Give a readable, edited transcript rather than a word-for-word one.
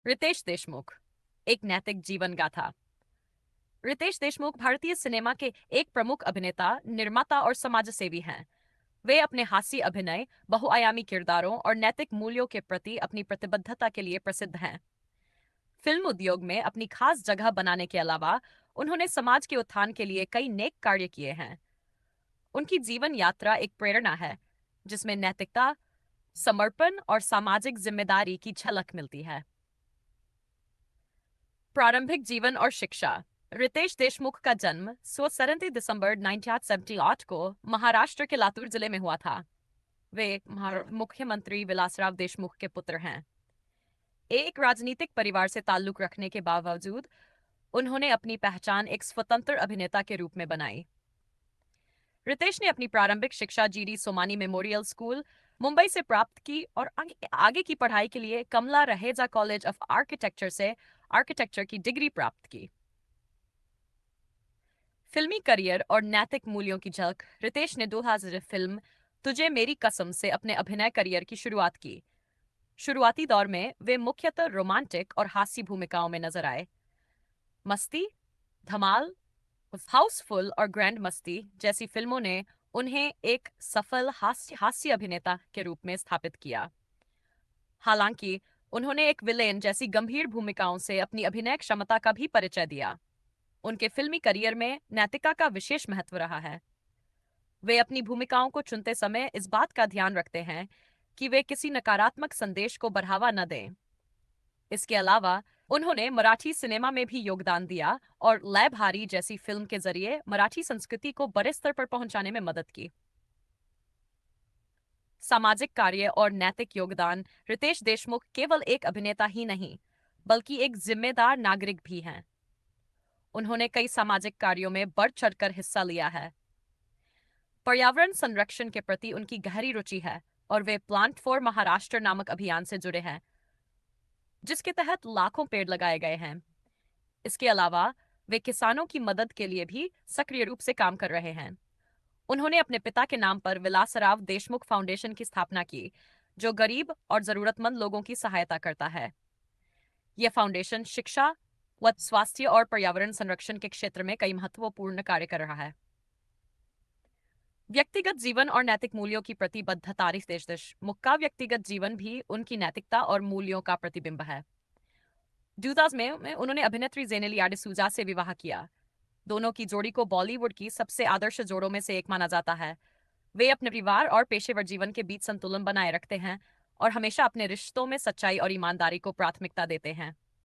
रितेश देशमुख, एक नैतिक जीवन गाथा। रितेश देशमुख भारतीय सिनेमा के एक प्रमुख अभिनेता, निर्माता और समाजसेवी हैं। वे अपने हास्य अभिनय, बहुआयामी किरदारों और नैतिक मूल्यों के प्रति अपनी प्रतिबद्धता के लिए प्रसिद्ध हैं। फिल्म उद्योग में अपनी खास जगह बनाने के अलावा उन्होंने समाज के उत्थान के लिए कई नेक कार्य किए हैं। उनकी जीवन यात्रा एक प्रेरणा है, जिसमें नैतिकता, समर्पण और सामाजिक जिम्मेदारी की झलक मिलती है। प्रारंभिक जीवन और शिक्षा। रितेश देशमुख का जन्म 17 दिसंबर 1978 को महाराष्ट्र के लातूर जिले में हुआ था। वे मुख्यमंत्री विलासराव देशमुख के पुत्र हैं। एक राजनीतिक परिवार से ताल्लुक रखने के बावजूद उन्होंने अपनी पहचान एक स्वतंत्र अभिनेता के रूप में बनाई। रितेश ने अपनी प्रारंभिक शिक्षा GD Somani memorial school, Mumbai से प्राप्त की और आगे की पढ़ाई के लिए Kamala Raheja college of architecture से आर्किटेक्चर की डिग्री प्राप्त की। फिल्मी करियर और नैतिक मूल्यों की झलक। रितेश ने 2000 फिल्म तुझे मेरी कसम से अपने अभिनय करियर की शुरुआत की। शुरुआती दौर में वे मुख्यतः रोमांटिक और हास्य भूमिकाओं में नजर आए। मस्ती, धमाल, हाउसफुल और ग्रैंड मस्ती जैसी फिल्मों ने उन्हें एक सफल हास्य अभिनेता के रूप में स्थापित किया। हालांकि उन्होंने एक विलेन जैसी गंभीर भूमिकाओं से अपनी अभिनय क्षमता का भी परिचय दिया। उनके फिल्मी करियर में नैतिकता का विशेष महत्व रहा है। वे अपनी भूमिकाओं को चुनते समय इस बात का ध्यान रखते हैं कि वे किसी नकारात्मक संदेश को बढ़ावा न दें। इसके अलावा उन्होंने मराठी सिनेमा में भी योगदान दिया और लय भारी जैसी फिल्म के जरिए मराठी संस्कृति को बड़े स्तर पर पहुंचाने में मदद की। सामाजिक कार्य और नैतिक योगदान। रितेश देशमुख केवल एक अभिनेता ही नहीं, बल्कि एक जिम्मेदार नागरिक भी हैं। उन्होंने कई सामाजिक कार्यों में बढ़ चढ़कर हिस्सा लिया है। पर्यावरण संरक्षण के प्रति उनकी गहरी रुचि है और वे प्लांट फॉर महाराष्ट्र नामक अभियान से जुड़े हैं, जिसके तहत लाखों पेड़ लगाए गए हैं। इसके अलावा वे किसानों की मदद के लिए भी सक्रिय रूप से काम कर रहे हैं। उन्होंने अपने पिता के नाम पर विलासराव देशमुख फाउंडेशन की स्थापना की, जो गरीब और जरूरतमंद लोगों की सहायता करता है। यह फाउंडेशन शिक्षा, स्वास्थ्य और पर्यावरण संरक्षण के क्षेत्र में कई महत्वपूर्ण कार्य कर रहा है। व्यक्तिगत जीवन और नैतिक मूल्यों की प्रतिबद्धता। रितेश देशमुख का व्यक्तिगत जीवन भी उनकी नैतिकता और मूल्यों का प्रतिबिंब है। 2000 में उन्होंने अभिनेत्री जेनेलिया डिसूजा से विवाह किया। दोनों की जोड़ी को बॉलीवुड की सबसे आदर्श जोड़ों में से एक माना जाता है। वे अपने परिवार और पेशेवर जीवन के बीच संतुलन बनाए रखते हैं और हमेशा अपने रिश्तों में सच्चाई और ईमानदारी को प्राथमिकता देते हैं।